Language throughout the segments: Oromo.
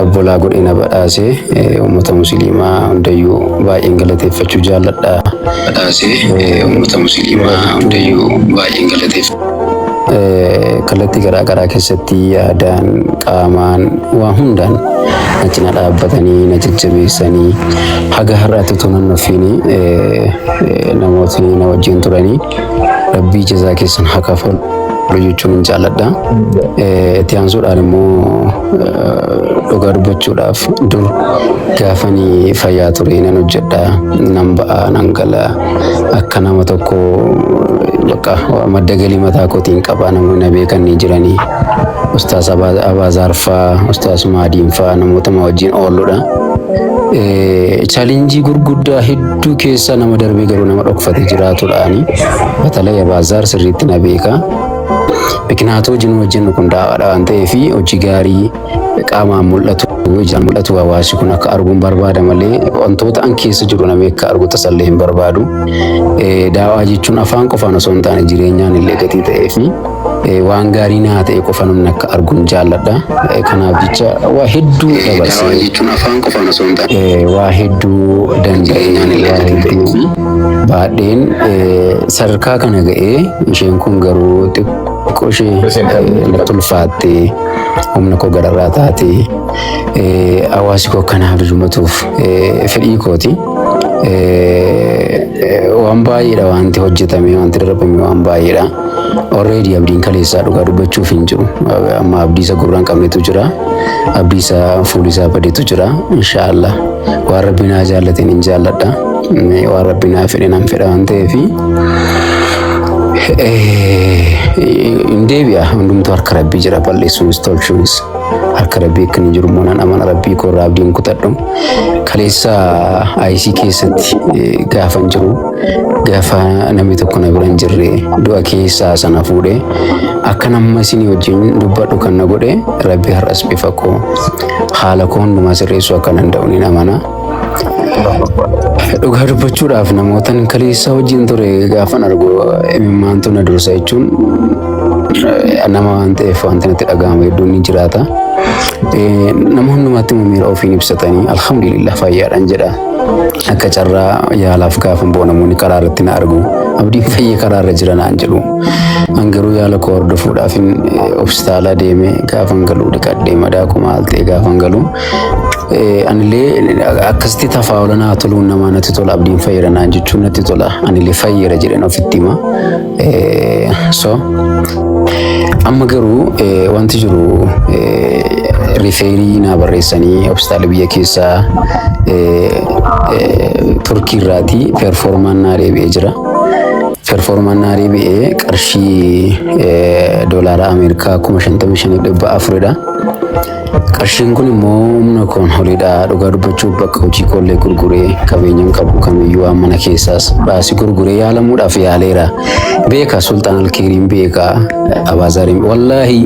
obbolaa godhina badhaasee uummata musliimaa hundayyuu baay'een galateeffachuu jaalladha. Uummata musliimaa hundayyuu baay'een galateeffachuu. Kallattii garaagaraa keessatti yaadaan qaamaan waan hundaan na cina dhaabbatanii na jajjabeessanii haga har'aatti utuu nan nuffiini namootni na wajjin turanii rabbii jazaa keessan haa kafalu jechuun jaalladha. Itti aansuudhaan immoo dhugaa dubbachuudhaaf dur gaafanii fayyaa ture nan hojjedha nan ba'a nan gala akka nama tokko bakka madda galii mataa kootiin qabaa namoonni beekan ni jiranii. Ustaas Abaazaar fa'aa, Ustaas Maadiin fa'aa namoota ma wajjin oolluudha. Chaalenjii gurguddaa hedduu keessa nama darbee garuu nama dhokfatee jiraatudhaani. Batalee Abaazaar sirriitti na beeka. Biqinaatoo wajjin kun daa'aadha waan ta'eef hojii gaarii qaamaan mul'atu ijaan mul'atu hawaasi kun akka arguun barbaada malee wantoota an keessa jiru namni akka argu tasallee hin barbaadu. Daawaa jechuun afaan qofaan osoo hin taane jireenyaan illee gatii ta'eef waan gaarii naa ta'e qofa namni akka arguun jaalladha. Kanaaf jecha waa hedduu dabarsee daawaa jechuun afaan qofaan osoo hin taane waa hedduu danda'eenyaan illee gatii ta'eef baadheen sadarkaa kana ga'ee isheen kun garuu xiqqoo ishee natti ulfaattee humna koo gararraa taate hawaasi koo akkanaaf dirmatuuf fedhii kooti. Waan baay'eedha wanti hojjetame wanti darbame waan baay'eedha. Already abdiin kaleessaa dhugaa dubbachuuf hin jiru. Amma abdii isa gurraan qabnetu jira. Abdii isa fuulli isaa badeetu jira. Inshaallah waan rabbi naa jaallateen hin jaalladha. Waan rabbi naa fedhe nan fedha waan ta'eef hin deebi'a hundumtuu harka rabbii jira balleessuunis tolchuunis harka rabbii akka hin jiru immoo nan amana rabbii koo irraa abdiin kutadhu. Kaleessa IC keessatti gaafan jiru gaafa namni tokko na bira hin jirre du'a keessaa sana fuudhee akka nama isinii wajjin dubbadhu kan na godhe rabbi har'as bifa koo haala koo hundumaa sirreessuu akka danda'u ni amana. Dhugaa dubbachuudhaaf namootan kaleessa wajjin ture gaafan argu imimmaantu na dursa jechuun nama waan ta'eef wanti natti dhaga'ama hedduun ni jiraata. Nama hundumaatti miira ofiin ibsatanii alhamdulillah fayyaadhaan jedha. Akka carraa yaalaaf gaafan boo namoonni karaa irratti na argu abdiin fayyee karaa irra jira naan jedhu. An garuu yaala koo hordofuudhaaf hospitaala deeme gaafan galuu dhiqadhee madaa koo maal ta'e gaafan galuu. Anillee akkasitti tafaa olanaa toluun namaa natti tola abdiin fayyada naan jechuun natti tola anillee fayyada jedheen ofitti hima. So amma garuu wanti jiru rifeerii naa barreessanii hospitaala biyya keessaa Turkii irraati performaan naa deebi'ee jira. Performaan naa deebi'ee qarshii doolaara Ameerikaa 55,400dha. Qarshiin kun immoo humna koon holiidhaa dhugaa dubbachuuf bakka hojii koollee gurguree qabeenyaan qabu kamiyyuu waan mana keessaas baasii gurguree yaalamuudhaaf yaaleera. Beeka Sultaan Alkeeriin beeka Abaazaariin wallaahi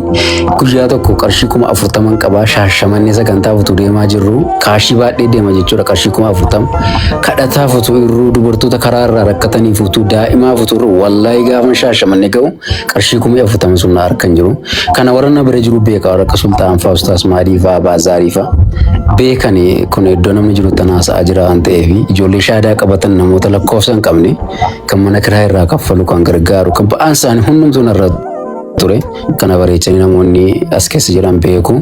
guyyaa tokko qarshii 40,000 qabaa shaashamannee sagantaa futuu deemaa jirru kaashii baadhee deema jechuudha qarshii 40,000 kadhataa futuu irruu dubartoota karaa irraa rakkatanii futuu daa'imaa futuu wallaahi gaafa shaashamannee ga'u qarshii 40,000 sun na harkan jiru. Kana warra na bira jiru beeka warra akka Sultaan fa'aa Ustaas Maadii fa'aa Abaazarii fa'aa beekanii kun iddoo namni jiru tanaasaa jira waan ta'eef ijoollee shaadaa qabatan namoota lakkoofsa hin qabne kan mana kiraa irraa kaffalu kan gargaaru kan ba'aan isaanii hundumtuu narra ture kana bareechanii namoonni as keessa jiran beeku.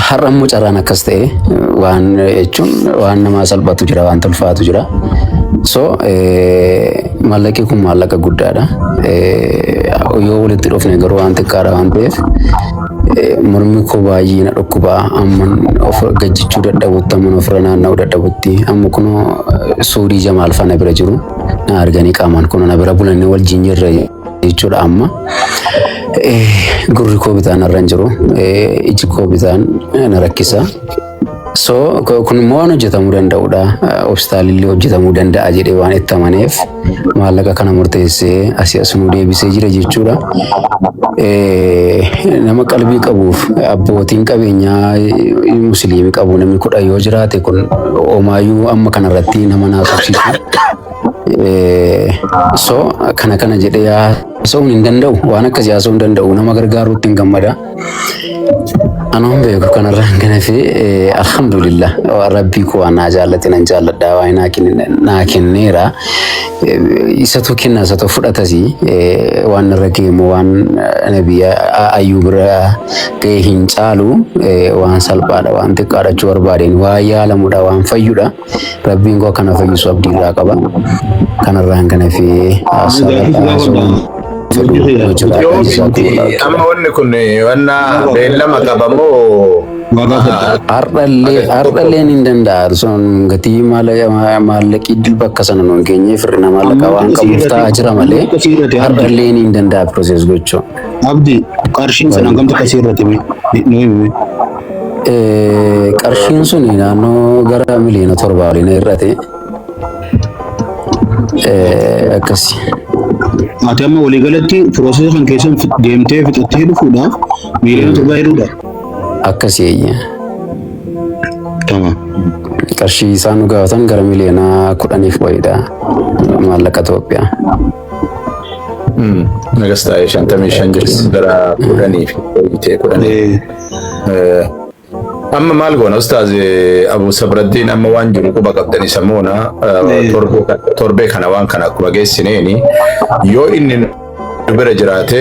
Har'a immoo carraan akkas ta'e waan jechuun waan nama salphatu jira waan ulfaatu jira. So maallaqi kun maallaqa guddaadha. Yoo walitti dhufne garuu waan xiqqaadha waan ta'eef mormi koo baay'ee na dhukkubaa amman of gajjachuu dadhabutti amman ofirra naanna'uu dadhabutti amma kunoo Suudii Jamaal fana bira jiru na arganii qaamaan kun na bira bulanii wal jirra jechuudha amma. Gurri koo bitaan irra hin jiru iji koo bitaan na rakkisa. So kun immoo waan hojjetamuu danda'udha. Hospitaalillee hojjetamuu danda'a jedhee waan itti amaneef maallaqa kana murteessee asii asuma deebisee jira jechuudha. Nama qalbii qabuuf abbootiin qabeenyaa musliimii qabu namni 10 yoo jiraate kun omaayyuu amma kanarratti nama naasofsiisu. So kana jedhee Soon hin danda'u waan akkasii haasa'uu hin danda'u nama gargaaruutti hin gammada. Anaan beeku kanarraan kana fi alhamdulillah rabbii koo waan naa jaallate nan jaalladha waan naa kenneera. Isatu kenna isatu fudhatasi waan irra geemu waan nabiyya Ayyuub bira ga'e hin caalu waan salphaadha waan xiqqaadha jechuu barbaadeen waa yaalamudha waan fayyudha. Rabbiin koo kana fayyisu abdii irraa qaba. Kanarraan kana fi amma wanni kun wanna beellama qabamoo Ardalleen hin danda'a. Sun gatii maallaqii bakka sana nuun geenye firrina maallaqa waan qabuuf ta'aa jira malee ardalleen hin danda'a pirooses gochuu. Abdi qarshiin sana hangamta kasii irratti qarshiin sun naannoo gara miliyoona 7 waliin irratti akkasi. Ati amma waliigalatti pirooses kan keessan deemtee fixattee dhufuudhaaf miliyoona 7 hedduudha. Akkasii eeyya. Tamam. Qarshii isaan nu gaafatan gara miliyoona 10 wayidha maallaqa Itoophiyaa. Nagastaa 55 jirti gara 10 amma maal goona ustaaz Abu Sabraddiin amma waan jiru quba qabdanii samuuna torbee kana waan kana akkuma geessineeni yoo inni bira jiraate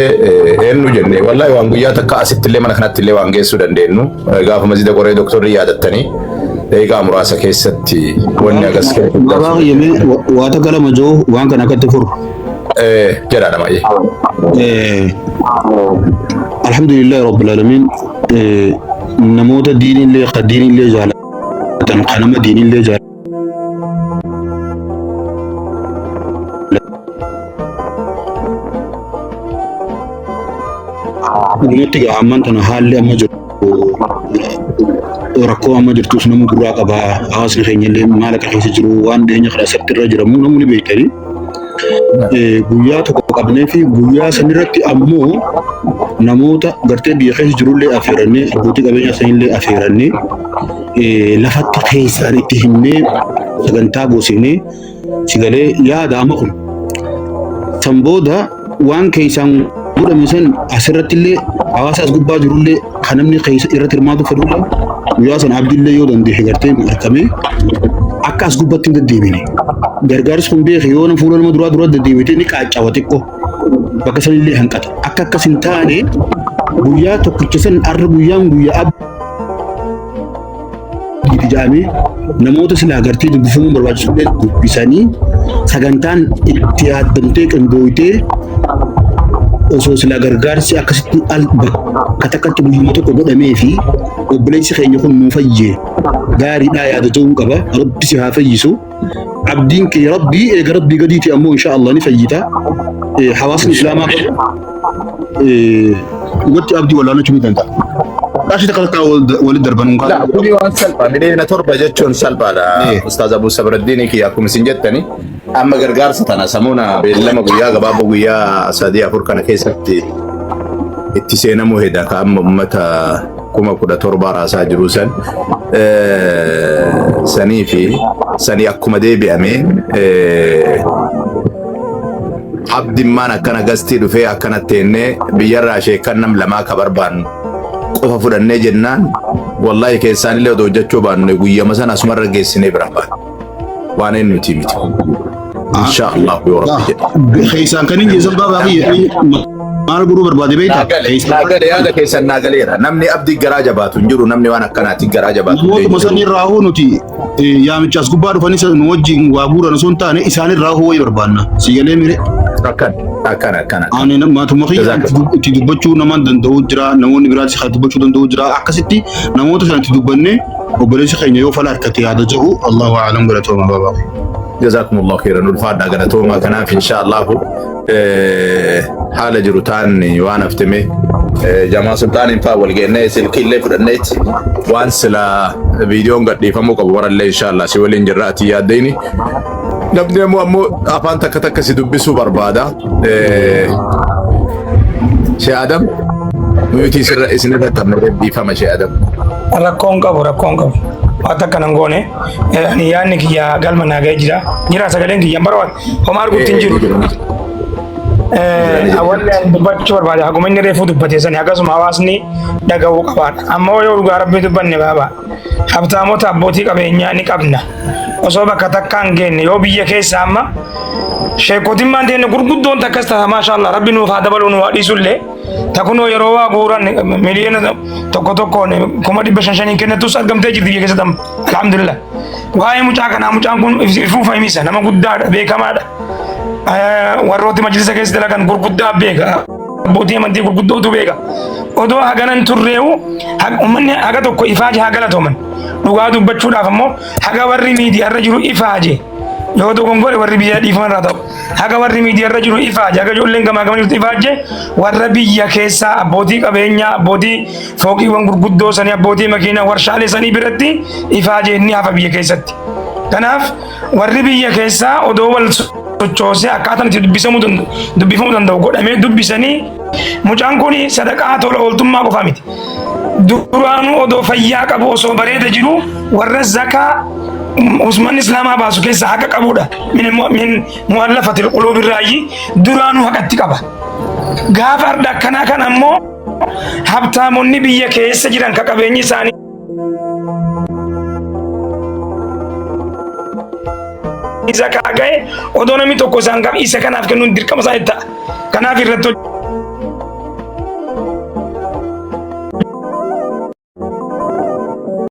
eenyu jenne wallahi waan guyyaa takka asitti illee mana kanatti illee waan geessuu dandeenyu gaafa masjida qoree doktorri yaadattanii deegaa muraasa keessatti wanni agas waa takka lama joo waan kana akkatti furu jedhaadha maayee alhamdulillah rabbil alamin namoota diinillee qadiinillee jaalatan kanama diinillee jaalatan Dunutti amman tana haalli amma jiru rakkoo amma jirtus nama gurraa qaba hawaasni keenya illee maal akka keessa jiru waan dhiyeenya kana asirratti irra jiramu namni beektanii guyyaa tokko qabnee fi guyyaa sanirratti ammoo namoota gartee biyya keessa jirullee affeerannee abbootii qabeenyaa sanillee affeerannee lafatti keessaan itti himnee sagantaa goosifnee sigalee yaada amma kun san booda waan keessaan godhame san asirratti illee hawaasa as gubbaa jirullee kan namni keessa irratti hirmaatu fedhudha guyyaa sana abdiillee yoo danda'e gartee argamee akka as gubbatti hin deddeebine gargaarsi kun beeke yoo nama fuula nama duraa deddeebite ni qaaccaawa xiqqoo bakka sanillee hanqata akka akkas hin taane guyyaa tokkicha san arra guyyaan guyyaa abdiiti jedhamee namoota silaa gartee dubbifamuu barbaachisullee dubbisanii sagantaan itti yaaddamtee qindooytee osoo silaa gargaarsi akkasitti bakka takkatti guyyuma tokko godhamee fi obboleessi keenya kun nuu fayyee gaariidhaa yaada ta'uu qaba rabbi si haa fayyisu abdiin kee rabbii eega rabbii gadiiti ammoo insha Allah ni fayyita hawaasni islaamaa watti abdii walaanachuu ni danda'a. Qashi takka walitti darbanuun kaala. Kuni waan salphaa miliyoona 7 jechuun salphaadha. Ustaaz Abu Sabraddiin kiyya akkuma isin jettani amma gargaarsa tana samuuna beellama guyyaa gabaabaa guyyaa 3-4 kana keessatti itti seenamuu heda ka amma ummata 17,000 raasaa jiru sanii akkuma deebi'ame abdimmaan akkana gastii dhufee akkana teennee biyyarraa sheekan nam lamaa ka barbaannu qofa fudhannee jennaan wallahi keessaan illee odoo hojjechuu baanne guyyama sana asumarra geessinee bira baane waan inni nuti miti insha Allah yoo rabbi jedhe keessaan kan hin jeesan baabaa maal guruu barbaade beektaa? Naagale yaada keessan naagaleera. Namni abdii garaa jabaatu hin jiru. Namni waan akkanaatti garaa jabaatu. Namootuma sanirraa hoo nuti yaamicha as gubbaa dhufanii nu wajjin waa guuran osoo hin taane isaanirraa hoo wayii barbaanna. Sigalee mire. Akkana. Ani maatuma kiyya itti dubbachuu nama danda'u jira. Namoonni biraatti kan dubbachuu danda'u jira. Akkasitti namoota sana itti dubbannee obboleessi keenya yoo fala harkate yaada jiru Allahu a'lam galatooma baabaa. Jazakumullahu khairan ulfaadha galatooma kanaaf insha Allah haala jiru taanni waan haftame jamaa sultaaniin faa wal geennee silkiillee fudhanneetti waan sila viidiyoon gadhiifamuu qabu warallee insha Allah si waliin jirraati yaaddayni namni ammoo afaan takka si dubbisuu barbaada Shee Adam nuti isinirra qabnee dhiifama Shee Adam rakkoon qabu wata kanan goone yaanni kiyya galma naa ga'ee jira sagaleen kiyya barbaad homaa arguutti hin jiru awalleen dubbachuu barbaade akkuma inni reefuu dubbate sani akkasuma hawaasni dhagahuu qabaadha. Amma yoo dhugaa rabbii dubbanne baaba habtaamota abbootii qabeenyaa ni qabna osoo bakka takkaan geenne yoo biyya keessa amma sheekotimmaan teenne gurguddoon takkas ta'a maashaallah rabbi nuuf haa dabaluu nu dhiisullee takunoo yeroo waa guuran miliyoona tokkoon 500,000 kennatus argamtee jirti biyya keessatti amma alhamdulillah. Waa'ee mucaa kanaa mucaan kun ifuufa himisa nama guddaadha beekamaadha. Warrooti majlisa keessa dalagan gurguddaa beeka. Abbootii amantii gurguddootu beeka. Odoo haganan turreewu uummanni haga tokko ifaaje haa galatooman. Dhugaa dubbachuudhaaf ammoo haga warri miidiyaarra jiru ifaaje. Yoo dogongore warri biyya dhiifaman irraa ta'u. Haga warri miidiyaarra jiru ifaaje. Haga ijoolleen gamaa gamaa jirtu ifaaje. Warra biyya keessaa abbootii qabeenyaa abbootii fooqiiwwan gurguddoo sanii abbootii makiinaa warshaalee sanii biratti ifaaje inni hafa biyya keessatti. Kanaaf warri biyya keessaa odoo wal sochoosee akkaataan itti dubbifamuu danda'u godhamee dubbisanii mucaan kun sadaqaa tola ooltummaa qofa miti. Duraanuu odoo fayyaa qabu osoo bareeda jiru warra zakaa Usman Islaamaa baasu keessa haqa qabudha. Min mu'allafatil quluubirraayi duraanuu haqatti qaba. Gaafa arda akkanaa kan ammoo habtaamonni biyya keessa jiran ka qabeenyi isaanii zakaa gahe odoo namni tokko isaan qaba isa kanaaf kennuun dirqama isaa ta'a. Kanaaf irratti